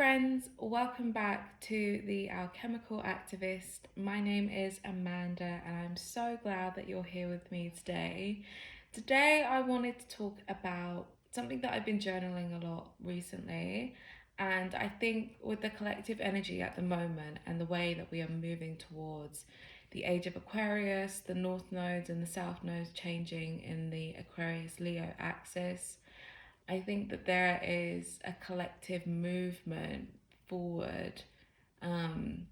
friends, welcome back to the Alchemical Activist. My name is Amanda and I'm so glad that you're here with me today. Today I wanted to talk about something that I've been journaling a lot recently, and I think with the collective energy at the moment and the way that we are moving towards the age of Aquarius, the North nodes and the South nodes changing in the Aquarius Leo axis, I think that there is a collective movement forward, um,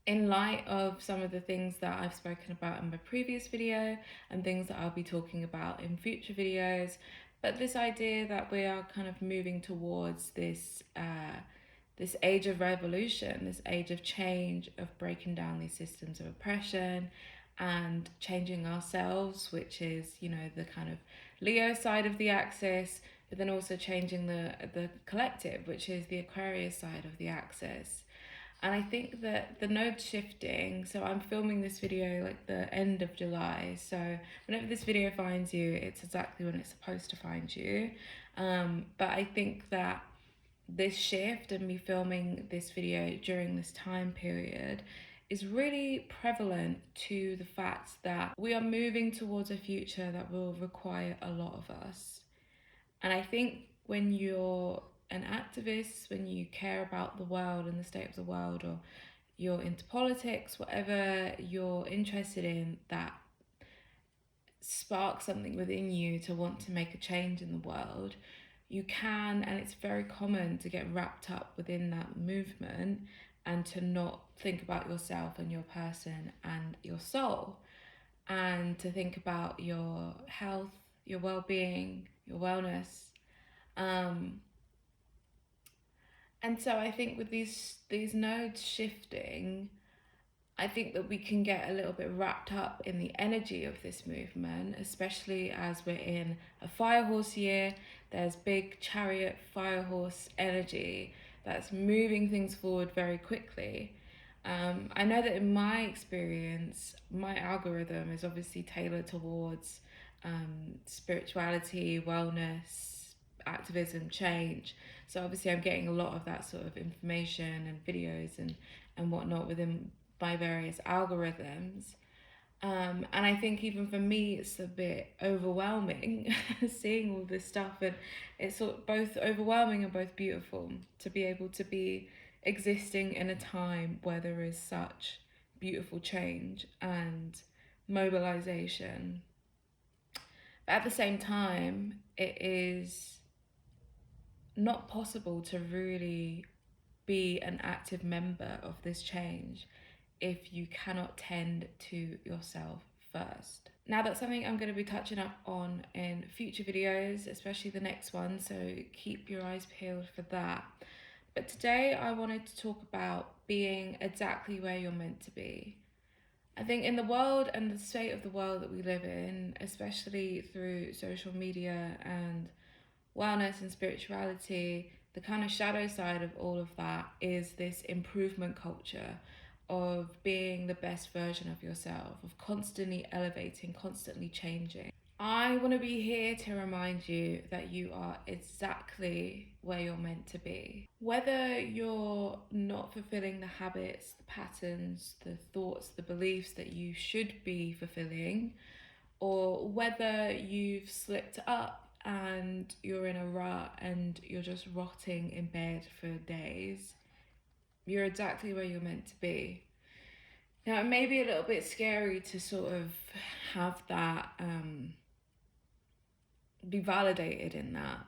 in light of some of the things that I've spoken about in my previous video and things that I'll be talking about in future videos. But this idea that we are kind of moving towards this age of revolution, this age of change, of breaking down these systems of oppression and changing ourselves, which is, the kind of Leo side of the axis, but then also changing the collective, which is the Aquarius side of the axis. And I think that the node shifting, so I'm filming this video like the end of July. So whenever this video finds you, it's exactly when it's supposed to find you. But I think that this shift and me filming this video during this time period is really prevalent to the fact that we are moving towards a future that will require a lot of us. And I think when you're an activist, when you care about the world and the state of the world, or you're into politics, whatever you're interested in that sparks something within you to want to make a change in the world, you can, and it's very common to get wrapped up within that movement and to not think about yourself and your person and your soul, and to think about your health, your well-being, your wellness. And so I think with these nodes shifting, I think that we can get a little bit wrapped up in the energy of this movement, especially as we're in a fire horse year. There's big chariot fire horse energy that's moving things forward very quickly. I know that in my experience, my algorithm is obviously tailored towards spirituality, wellness, activism, change. So obviously I'm getting a lot of that sort of information and videos and whatnot within my various algorithms. And I think even for me, it's a bit overwhelming seeing all this stuff, and it's sort of both overwhelming and both beautiful to be able to be existing in a time where there is such beautiful change and mobilization. But at the same time, it is not possible to really be an active member of this change if you cannot tend to yourself first. Now, that's something I'm going to be touching up on in future videos, especially the next one, so keep your eyes peeled for that. But today I wanted to talk about being exactly where you're meant to be. I think in the world and the state of the world that we live in, especially through social media and wellness and spirituality, the kind of shadow side of all of that is this improvement culture of being the best version of yourself, of constantly elevating, constantly changing. I want to be here to remind you that you are exactly where you're meant to be. Whether you're not fulfilling the habits, the patterns, the thoughts, the beliefs that you should be fulfilling, or whether you've slipped up and you're in a rut and you're just rotting in bed for days, you're exactly where you're meant to be. Now, it may be a little bit scary to sort of have that be validated in that,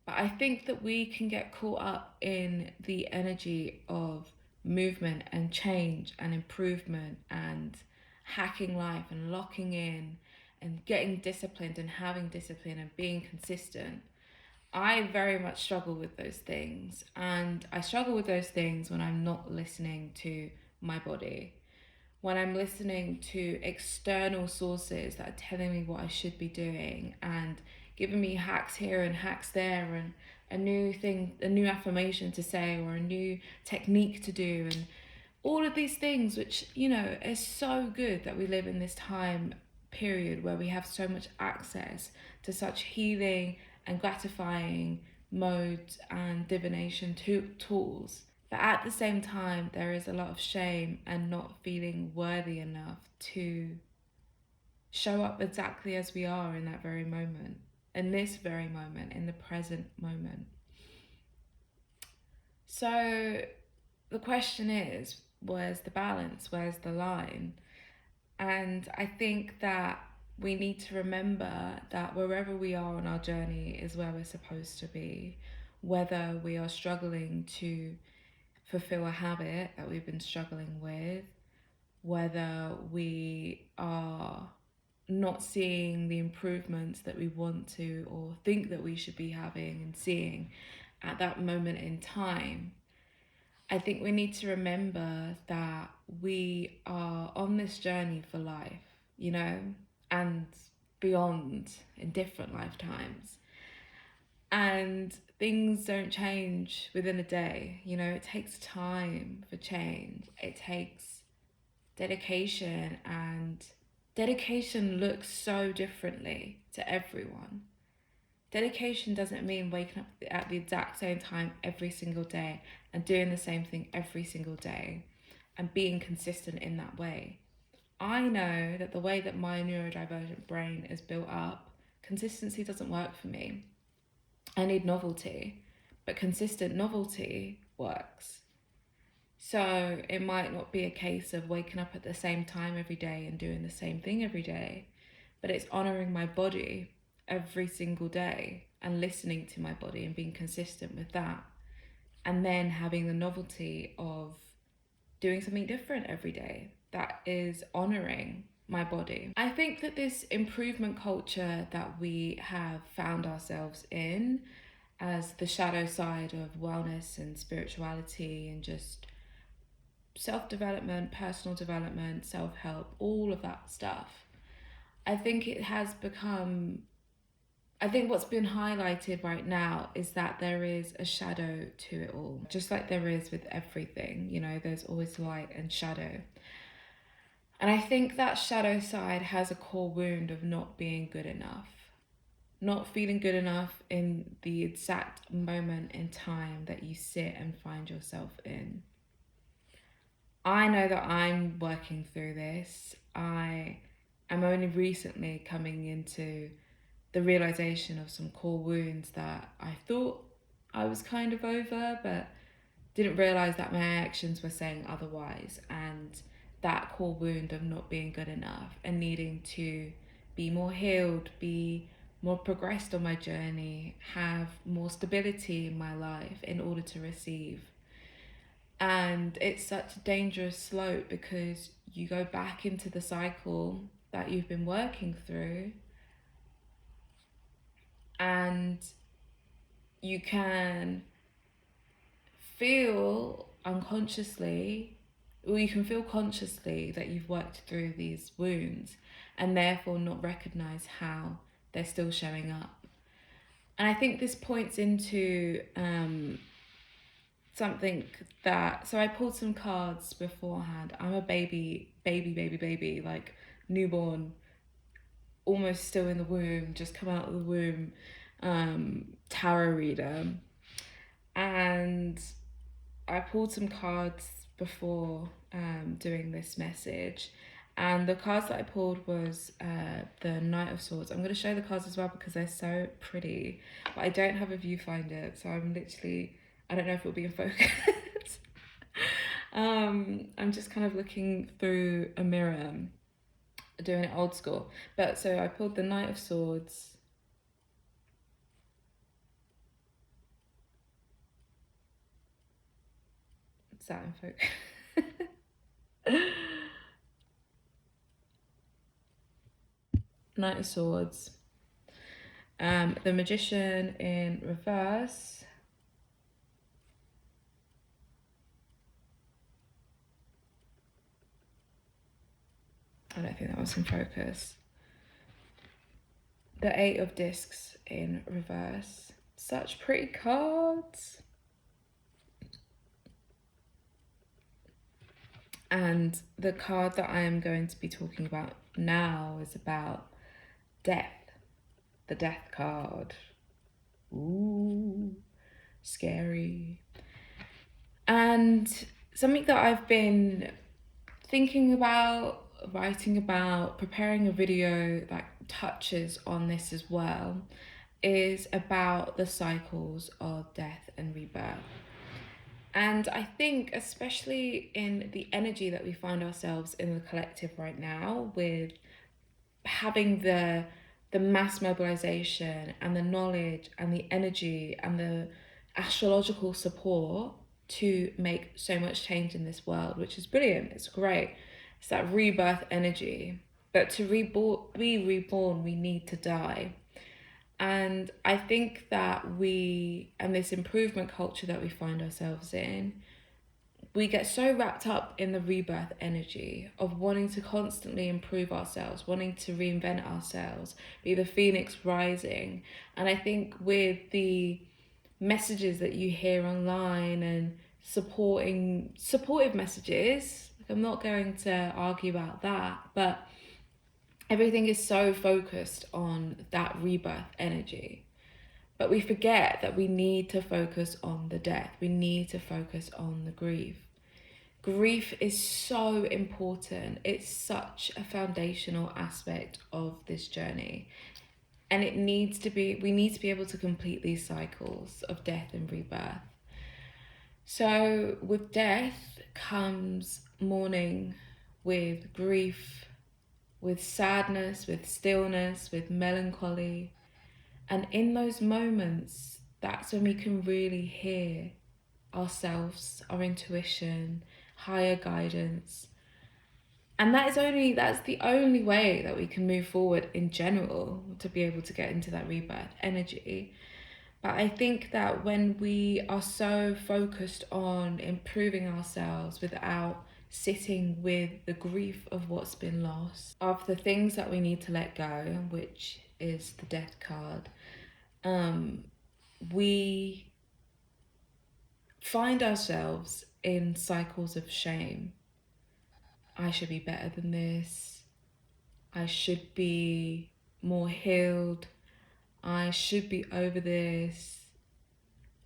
but I think that we can get caught up in the energy of movement and change and improvement and hacking life and locking in and getting disciplined and having discipline and being consistent. I very much struggle with those things, and I struggle with those things when I'm not listening to my body, when I'm listening to external sources that are telling me what I should be doing and giving me hacks here and hacks there and a new thing, a new affirmation to say or a new technique to do, and all of these things, which, is so good that we live in this time period where we have so much access to such healing and gratifying modes and divination tools. But at the same time, there is a lot of shame and not feeling worthy enough to show up exactly as we are in that very moment, in this very moment, in the present moment. So the question is, where's the balance? Where's the line? And I think that we need to remember that wherever we are on our journey is where we're supposed to be. Whether we are struggling to fulfill a habit that we've been struggling with, whether we are not seeing the improvements that we want to or think that we should be having and seeing at that moment in time, I think we need to remember that we are on this journey for life, you know, and beyond in different lifetimes. And things don't change within a day, you know, it takes time for change. It takes dedication, and dedication looks so differently to everyone. Dedication doesn't mean waking up at the exact same time every single day and doing the same thing every single day and being consistent in that way. I know that the way that my neurodivergent brain is built up, consistency doesn't work for me. I need novelty, but consistent novelty works. So it might not be a case of waking up at the same time every day and doing the same thing every day, but it's honoring my body every single day and listening to my body and being consistent with that. And then having the novelty of doing something different every day that is honoring my body. I think that this improvement culture that we have found ourselves in as the shadow side of wellness and spirituality and just self-development, personal development, self-help, all of that stuff. I think it has become, I think what's been highlighted right now is that there is a shadow to it all. Just like there is with everything, you know, there's always light and shadow. And I think that shadow side has a core wound of not being good enough. Not feeling good enough in the exact moment in time that you sit and find yourself in. I know that I'm working through this. I am only recently coming into the realization of some core wounds that I thought I was kind of over, but didn't realize that my actions were saying otherwise. And that core wound of not being good enough and needing to be more healed, be more progressed on my journey, have more stability in my life in order to receive. And it's such a dangerous slope because you go back into the cycle that you've been working through, and you can feel unconsciously, or you can feel consciously that you've worked through these wounds and therefore not recognize how they're still showing up. And I think this points into something that, so I pulled some cards beforehand. I'm a baby, like newborn, almost still in the womb, just come out of the womb, tarot reader. And I pulled some cards before doing this message, and the cards that I pulled was the Knight of Swords. I'm going to show the cards as well because they're so pretty, but I don't have a viewfinder, so I'm literally, I don't know if it'll be in focus. I'm just kind of looking through a mirror, doing it old school. But so I pulled the Knight of Swords. Is that in focus? Knight of Swords. The Magician in reverse. I don't think that was in focus. The Eight of Discs in reverse. Such pretty cards. And the card that I am going to be talking about now is about death. The Death card. Ooh, scary. And something that I've been thinking about, writing about, preparing a video that touches on this as well, is about the cycles of death and rebirth. And I think, especially in the energy that we find ourselves in the collective right now, with having the mass mobilization and the knowledge and the energy and the astrological support to make so much change in this world, which is brilliant. It's great. It's that rebirth energy. But to be reborn, we need to die. And I think that and this improvement culture that we find ourselves in, we get so wrapped up in the rebirth energy of wanting to constantly improve ourselves, wanting to reinvent ourselves, be the phoenix rising. And I think with the messages that you hear online and supportive messages, I'm not going to argue about that, but everything is so focused on that rebirth energy. But we forget that we need to focus on the death. We need to focus on the grief. Grief is so important. It's such a foundational aspect of this journey. And we need to be able to complete these cycles of death and rebirth. So with death comes mourning, with grief, with sadness, with stillness, with melancholy. And in those moments, that's when we can really hear ourselves, our intuition, higher guidance. And that's the only way that we can move forward in general, to be able to get into that rebirth energy. But I think that when we are so focused on improving ourselves without sitting with the grief of what's been lost, of the things that we need to let go, which is the death card, we find ourselves in cycles of shame. I should be better than this. I should be more healed. I should be over this.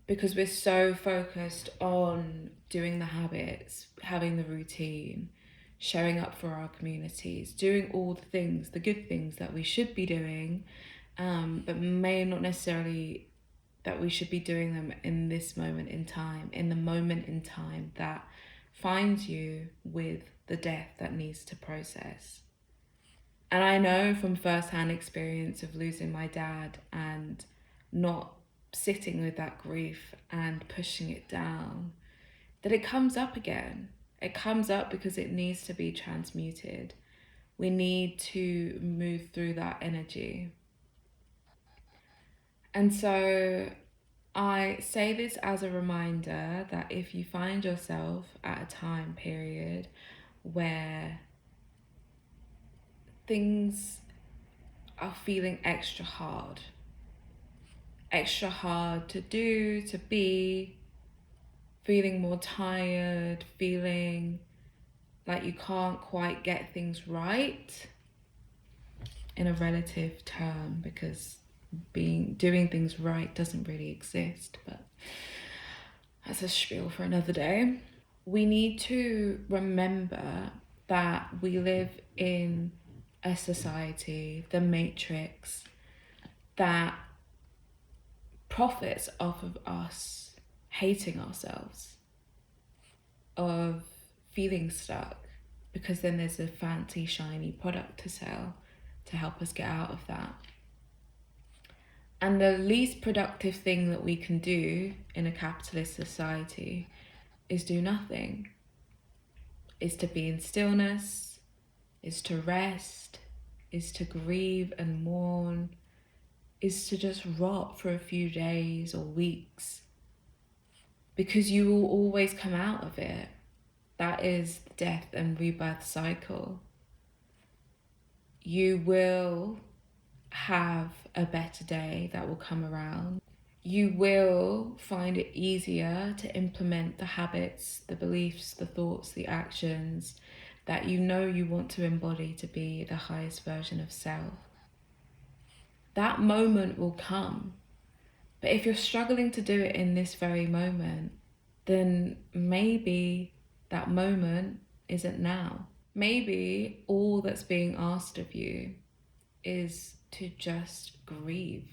Because we're so focused on doing the habits, having the routine, showing up for our communities, doing all the things, the good things that we should be doing, but may not necessarily that we should be doing them in this moment in time, in the moment in time that finds you with the death that needs to process. And I know from first-hand experience of losing my dad and not sitting with that grief and pushing it down, that it comes up again. It comes up because it needs to be transmuted. We need to move through that energy. And so I say this as a reminder that if you find yourself at a time period where things are feeling extra hard to do, to be, feeling more tired, feeling like you can't quite get things right, in a relative term, because doing things right doesn't really exist, but that's a spiel for another day. We need to remember that we live in a society, the matrix, that profits off of us hating ourselves, of feeling stuck, because then there's a fancy shiny product to sell to help us get out of that. And the least productive thing that we can do in a capitalist society is do nothing. Is to be in stillness, is to rest, is to grieve and mourn, is to just rot for a few days or weeks. Because you will always come out of it. That is the death and rebirth cycle. You will have a better day that will come around. You will find it easier to implement the habits, the beliefs, the thoughts, the actions that you know you want to embody to be the highest version of self. That moment will come. But if you're struggling to do it in this very moment, then maybe that moment isn't now. Maybe all that's being asked of you is to just grieve.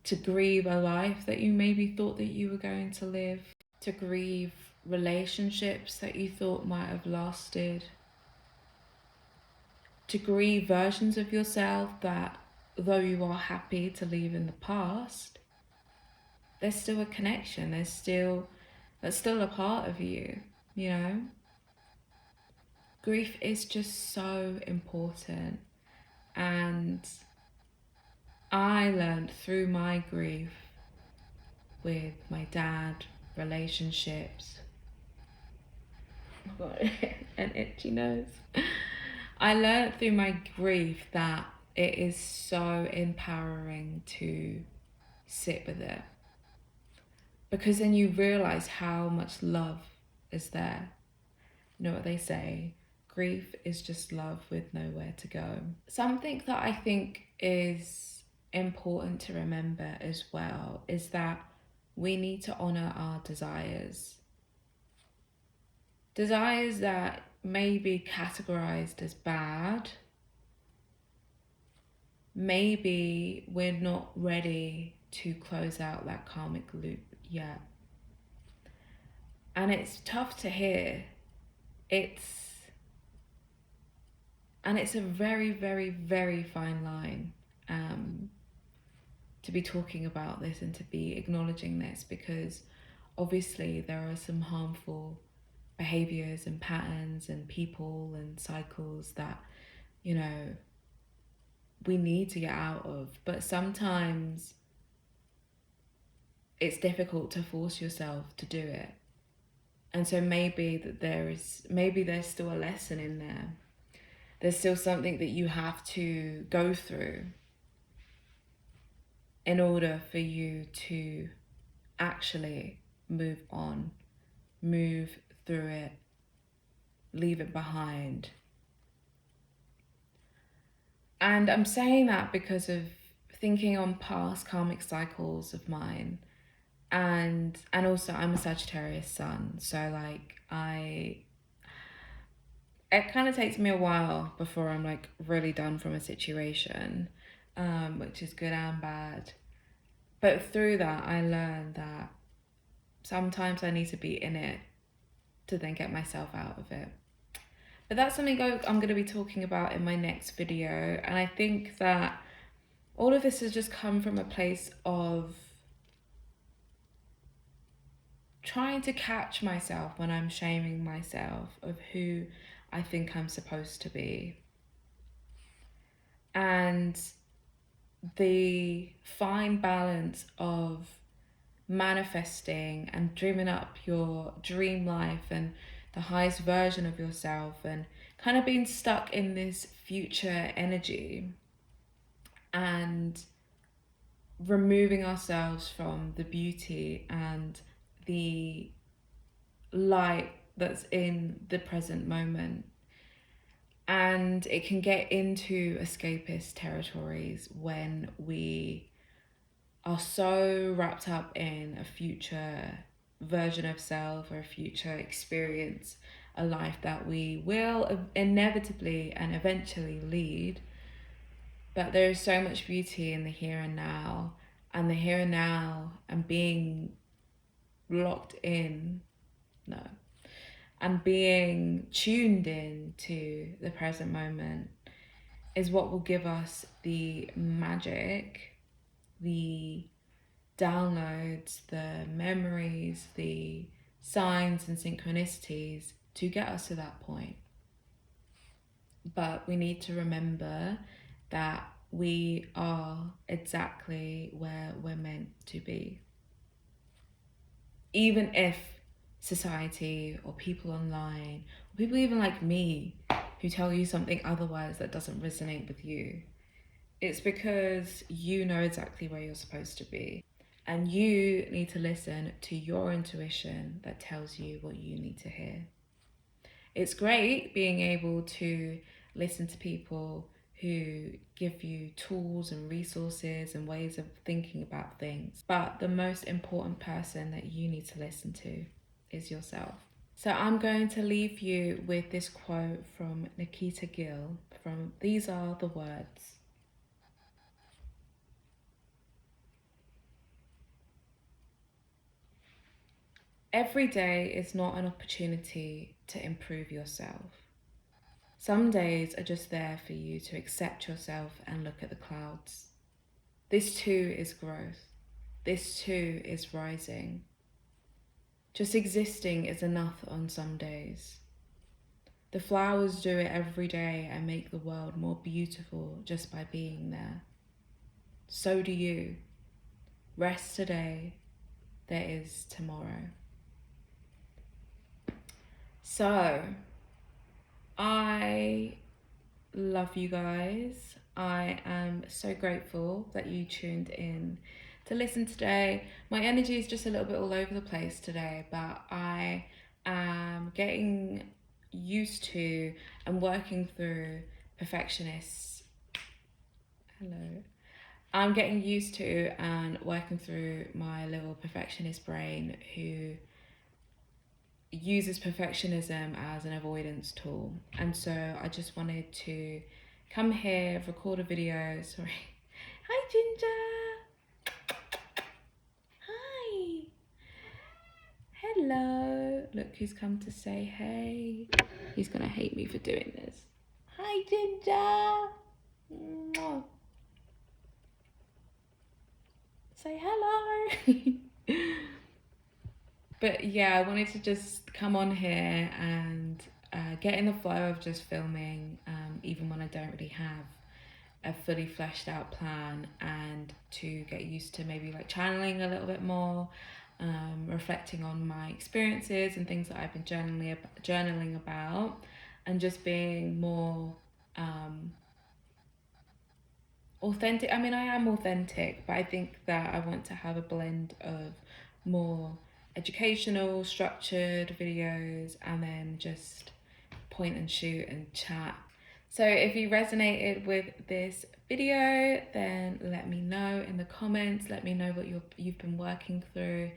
To grieve a life that you maybe thought that you were going to live. To grieve relationships that you thought might have lasted. To grieve versions of yourself that, though you are happy to leave in the past, there's still a connection. That's still a part of you, you know? Grief is just so important. And I learned through my grief with my dad, relationships, I've got an itchy nose. I learned through my grief that it is so empowering to sit with it. Because then you realize how much love is there. You know what they say? Grief is just love with nowhere to go. Something that I think is important to remember as well is that we need to honor our desires. Desires that may be categorized as bad. Maybe we're not ready to close out that karmic loop yet. And it's tough to hear. It's a very, very, very fine line to be talking about this and to be acknowledging this, because obviously there are some harmful behaviors and patterns and people and cycles that, you know, we need to get out of. But sometimes it's difficult to force yourself to do it. And so maybe there's still a lesson in there. There's still something that you have to go through in order for you to actually move on, move through it, leave it behind. And I'm saying that because of thinking on past karmic cycles of mine. And also I'm a Sagittarius sun, so like it kind of takes me a while before I'm like really done from a situation, which is good and bad. But through that, I learned that sometimes I need to be in it to then get myself out of it. But that's something I'm going to be talking about in my next video. And I think that all of this has just come from a place of trying to catch myself when I'm shaming myself of who I think I'm supposed to be. And the fine balance of manifesting and dreaming up your dream life and the highest version of yourself, and kind of being stuck in this future energy and removing ourselves from the beauty and the light that's in the present moment. And it can get into escapist territories when we are so wrapped up in a future version of self or a future experience, a life that we will inevitably and eventually lead. But there is so much beauty in the here and now, and the here and now and being locked in, and being tuned in to the present moment is what will give us the magic, the downloads, the memories, the signs and synchronicities to get us to that point. But we need to remember that we are exactly where we're meant to be. Even if society or people online, or people even like me who tell you something otherwise that doesn't resonate with you, it's because you know exactly where you're supposed to be. And you need to listen to your intuition that tells you what you need to hear. It's great being able to listen to people who give you tools and resources and ways of thinking about things. But the most important person that you need to listen to is yourself. So I'm going to leave you with this quote from Nikita Gill from These Are the Words. Every day is not an opportunity to improve yourself. Some days are just there for you to accept yourself and look at the clouds. This too is growth. This too is rising. Just existing is enough on some days. The flowers do it every day and make the world more beautiful just by being there. So do you. Rest today, there is tomorrow. So, I love you guys. I am so grateful that you tuned in to listen today. My energy is just a little bit all over the place today, but I am getting used to and working through perfectionists. Hello. I'm getting used to and working through my little perfectionist brain who uses perfectionism as an avoidance tool. And so I just wanted to come here, record a video. Sorry. Hi, Ginger. Hi. Hello. Look who's come to say hey. He's gonna hate me for doing this. Hi, Ginger. Mwah. Say hello. But yeah, I wanted to just come on here and get in the flow of just filming, even when I don't really have a fully fleshed out plan, and to get used to maybe like channeling a little bit more, reflecting on my experiences and things that I've been journaling about, and just being more authentic. I mean, I am authentic, but I think that I want to have a blend of more educational, structured videos, and then just point and shoot and chat. So if you resonated with this video, then let me know in the comments. Let me know what you've been working through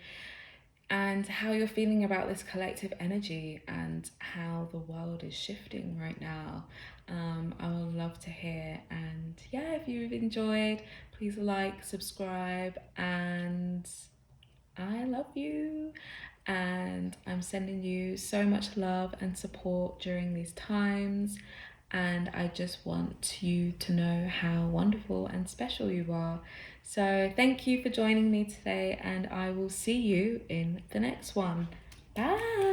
and how you're feeling about this collective energy and how the world is shifting right now. I would love to hear. And yeah, if you've enjoyed, please like, subscribe, and I love you. And I'm sending you so much love and support during these times. And I just want you to know how wonderful and special you are. So thank you for joining me today, and I will see you in the next one. Bye.